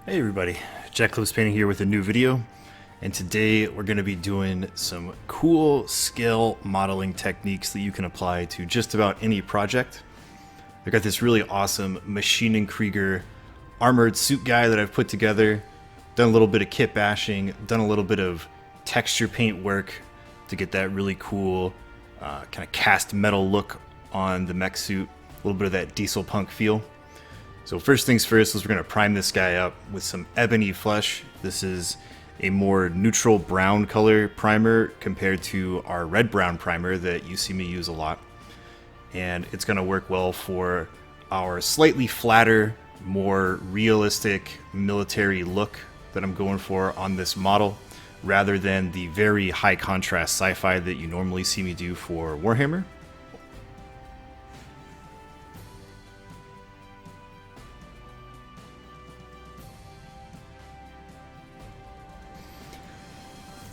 Hey everybody, Jack Clips Painting here with a new video, and today we're going to be doing some cool scale modeling techniques that you can apply to just about any project. I've got this really awesome Machine & Krieger armored suit guy that I've put together, done a little bit of kit bashing, done a little bit of texture paint work to get that really cool kind of cast metal look on the mech suit, a little bit of that diesel punk feel. So first things first is we're going to prime this guy up with some ebony flesh. This is a more neutral brown color primer compared to our red-brown primer that you see me use a lot. And it's going to work well for our slightly flatter, more realistic military look that I'm going for on this model, rather than the very high contrast sci-fi that you normally see me do for Warhammer.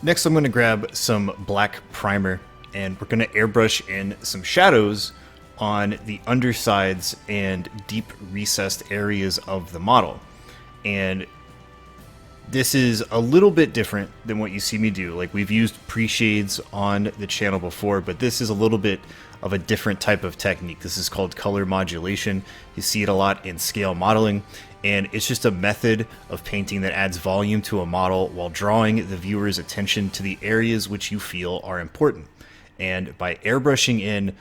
Next, I'm going to grab some black primer, and we're going to airbrush in some shadows on the undersides and deep recessed areas of the model. And this is a little bit different than what you see me do. Like, we've used pre-shades on the channel before, but this is a little bit of a different type of technique. This is called color modulation. You see it a lot in scale modeling, and it's just a method of painting that adds volume to a model while drawing the viewer's attention to the areas which you feel are important. And by airbrushing in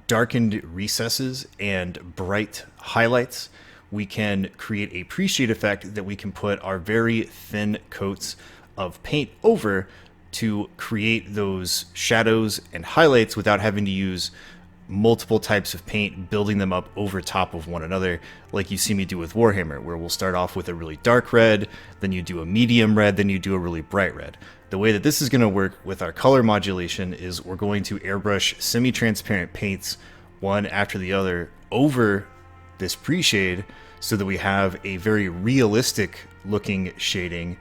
darkened recesses and bright highlights, we can create a pre-shade effect that we can put our very thin coats of paint over to create those shadows and highlights without having to use multiple types of paint, building them up over top of one another, like you see me do with Warhammer, where we'll start off with a really dark red, then you do a medium red, then you do a really bright red. The way that this is going to work with our color modulation is we're going to airbrush semi-transparent paints one after the other over this pre-shade so that we have a very realistic looking shading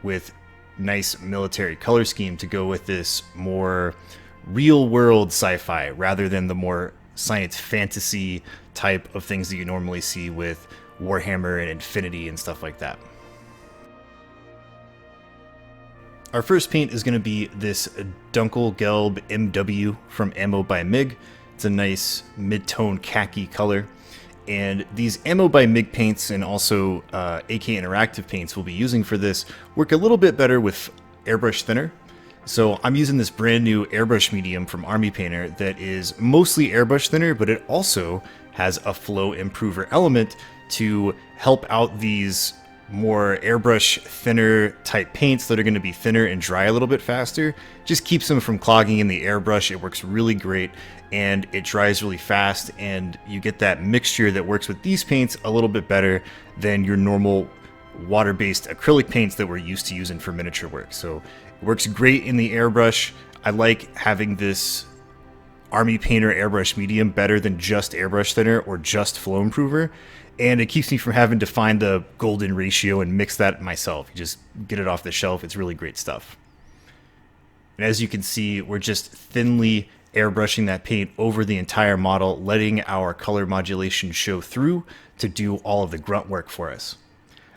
with nice military color scheme to go with this more real world sci-fi rather than the more science fantasy type of things that you normally see with Warhammer and Infinity and stuff like that. Our first paint is going to be this Dunkelgelb MW from Ammo by MiG. It's a nice mid-tone khaki color. And these Ammo by MiG paints and also AK Interactive paints we'll be using for this work a little bit better with airbrush thinner. So I'm using this brand new Airbrush Medium from Army Painter that is mostly airbrush thinner, but it also has a flow improver element to help out these more airbrush thinner type paints that are going to be thinner and dry a little bit faster. Just keeps them from clogging in the airbrush. It works really great and it dries really fast, and you get that mixture that works with these paints a little bit better than your normal water-based acrylic paints that we're used to using for miniature work. So it works great in the airbrush. I like having this Army Painter Airbrush Medium better than just airbrush thinner or just flow improver, and it keeps me from having to find the golden ratio and mix that myself. You just get it off the shelf. It's really great stuff. And as you can see, we're just thinly airbrushing that paint over the entire model, letting our color modulation show through to do all of the grunt work for us.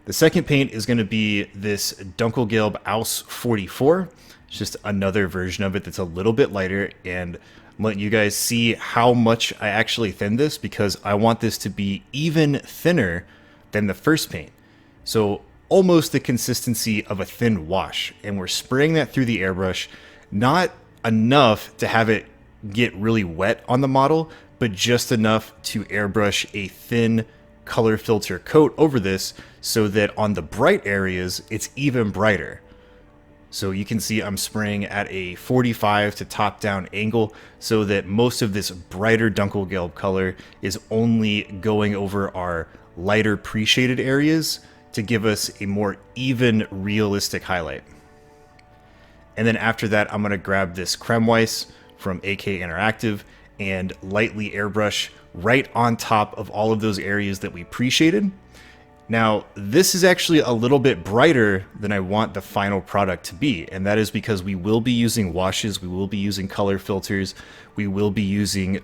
The second paint is going to be this Dunkelgelb Aus 44. It's just another version of it that's a little bit lighter, and I'm letting you guys see how much I actually thinned this because I want this to be even thinner than the first paint. So almost the consistency of a thin wash, and we're spraying that through the airbrush, not enough to have it get really wet on the model, but just enough to airbrush a thin color filter coat over this so that on the bright areas it's even brighter. So you can see I'm spraying at a 45 to top down angle so that most of this brighter Dunkelgelb color is only going over our lighter pre-shaded areas to give us a more even realistic highlight. And then after that, I'm going to grab this Creme Weiss from AK Interactive and lightly airbrush right on top of all of those areas that we pre-shaded. Now, this is actually a little bit brighter than I want the final product to be, and that is because we will be using washes, we will be using color filters, we will be using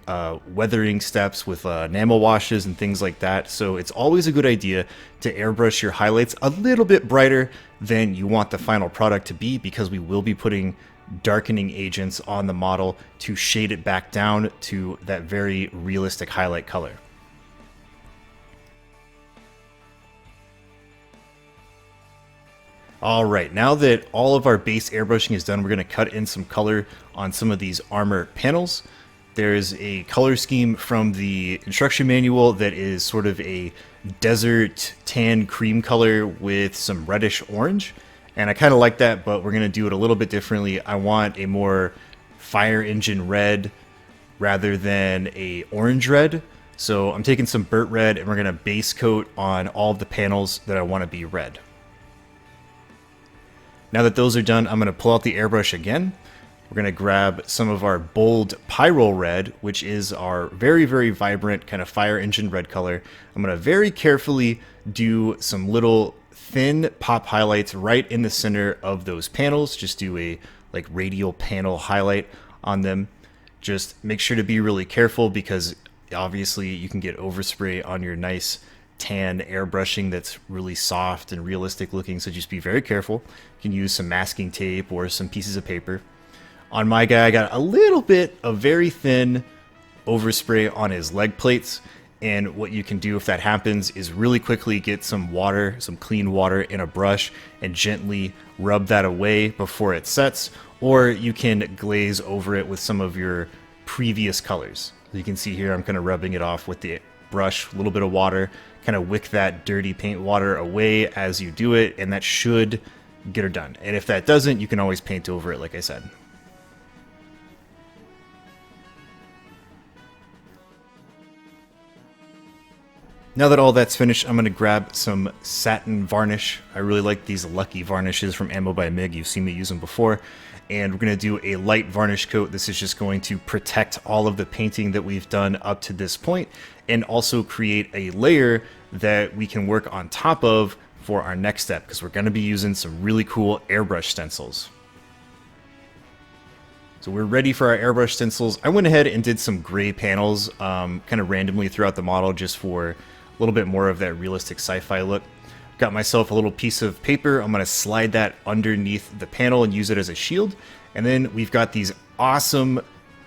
weathering steps with enamel washes and things like that. So it's always a good idea to airbrush your highlights a little bit brighter than you want the final product to be, because we will be putting darkening agents on the model to shade it back down to that very realistic highlight color. All right, now that all of our base airbrushing is done, we're going to cut in some color on some of these armor panels. There's a color scheme from the instruction manual that is sort of a desert tan cream color with some reddish orange. And I kind of like that, but we're going to do it a little bit differently. I want a more fire engine red rather than a orange red. So I'm taking some burnt red and we're going to base coat on all of the panels that I want to be red. Now that those are done, I'm going to pull out the airbrush again. We're going to grab some of our bold Pyrrole red, which is our very, very vibrant kind of fire engine red color. I'm going to very carefully do some little thin pop highlights right in the center of those panels. Just do a like radial panel highlight on them. Just make sure to be really careful, because obviously you can get overspray on your nice tan airbrushing that's really soft and realistic looking, so just be very careful. You can use some masking tape or some pieces of paper. On my guy, I got a little bit of very thin overspray on his leg plates, and what you can do if that happens is really quickly get some water, some clean water in a brush, and gently rub that away before it sets, or you can glaze over it with some of your previous colors. You can see here I'm kind of rubbing it off with the brush, a little bit of water, kind of wick that dirty paint water away as you do it, and that should get her done. And if that doesn't, you can always paint over it, like I said. Now that all that's finished, I'm going to grab some satin varnish. I really like these Lucky varnishes from Ammo by MIG. You've seen me use them before. And we're going to do a light varnish coat. This is just going to protect all of the painting that we've done up to this point, and also create a layer that we can work on top of for our next step, because we're going to be using some really cool airbrush stencils. So we're ready for our airbrush stencils. I went ahead and did some gray panels kind of randomly throughout the model, just for a little bit more of that realistic sci-fi look. Got myself a little piece of paper. I'm going to slide that underneath the panel and use it as a shield. And then we've got these awesome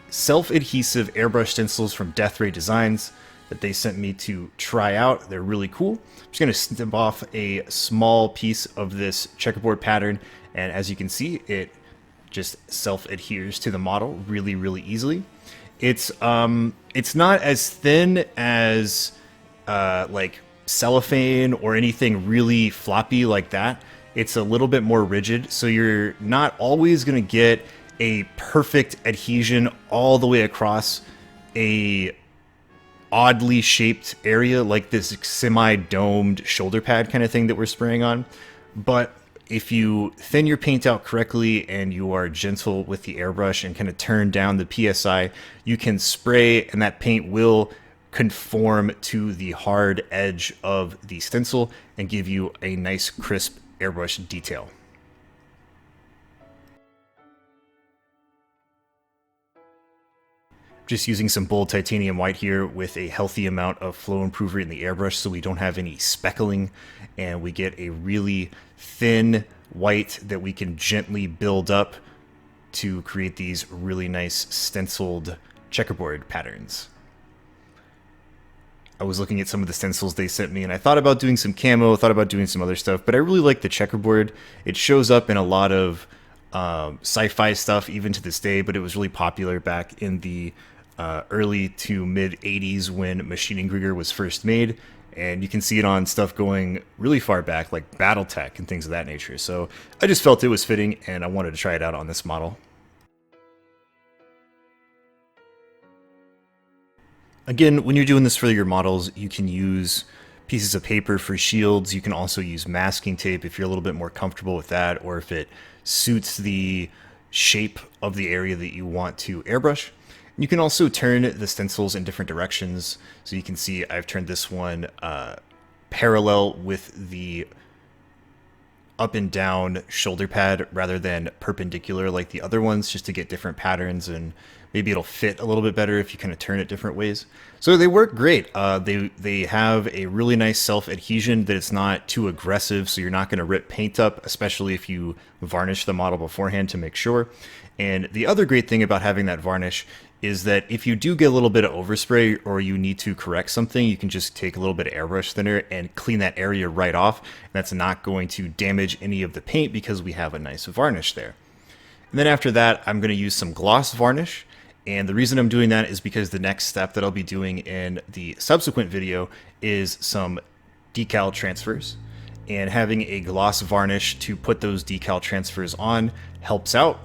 self-adhesive airbrush stencils from Death Ray Designs that they sent me to try out. They're really cool. I'm just going to snip off a small piece of this checkerboard pattern, and as you can see, it just self-adheres to the model really, really easily. It's not as thin as like cellophane or anything really floppy like that. It's a little bit more rigid, so you're not always going to get a perfect adhesion all the way across a oddly shaped area like this semi-domed shoulder pad kind of thing that we're spraying on. But if you thin your paint out correctly and you are gentle with the airbrush and kind of turn down the PSI, you can spray and that paint will conform to the hard edge of the stencil and give you a nice crisp airbrush detail. Just using some bold titanium white here with a healthy amount of flow improver in the airbrush so we don't have any speckling, and we get a really thin white that we can gently build up to create these really nice stenciled checkerboard patterns. I was looking at some of the stencils they sent me, and I thought about doing some camo, thought about doing some other stuff, but I really like the checkerboard. It shows up in a lot of sci-fi stuff even to this day, but it was really popular back in the early to mid 80s when machining Grigger was first made, and you can see it on stuff going really far back like Battletech and things of that nature. So I just felt it was fitting, and I wanted to try it out on this model. Again, when you're doing this for your models, you can use pieces of paper for shields. You can also use masking tape if you're a little bit more comfortable with that, or if it suits the shape of the area that you want to airbrush. You can also turn the stencils in different directions. So you can see I've turned this one parallel with the up and down shoulder pad rather than perpendicular like the other ones, just to get different patterns, and maybe it'll fit a little bit better if you kind of turn it different ways. So they work great. They have a really nice self-adhesion that it's not too aggressive, so you're not going to rip paint up, especially if you varnish the model beforehand to make sure. And the other great thing about having that varnish is that if you do get a little bit of overspray or you need to correct something, you can just take a little bit of airbrush thinner and clean that area right off. And that's not going to damage any of the paint because we have a nice varnish there. And then after that, I'm going to use some gloss varnish. And the reason I'm doing that is because the next step that I'll be doing in the subsequent video is some decal transfers. And having a gloss varnish to put those decal transfers on helps out.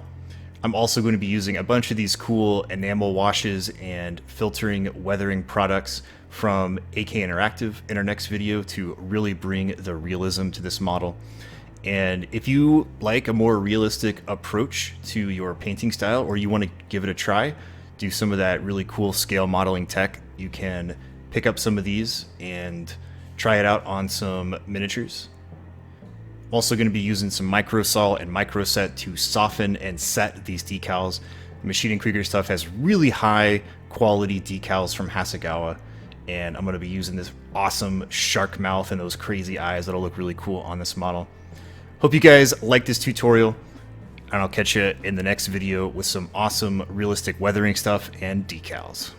I'm also going to be using a bunch of these cool enamel washes and filtering weathering products from AK Interactive in our next video to really bring the realism to this model. And if you like a more realistic approach to your painting style, or you want to give it a try, do some of that really cool scale modeling tech, you can pick up some of these and try it out on some miniatures. I'm also going to be using some microsol and microset to soften and set these decals. The Machine & Krieger stuff has really high quality decals from Hasegawa, and I'm going to be using this awesome shark mouth and those crazy eyes that'll look really cool on this model. Hope you guys like this tutorial, and I'll catch you in the next video with some awesome realistic weathering stuff and decals.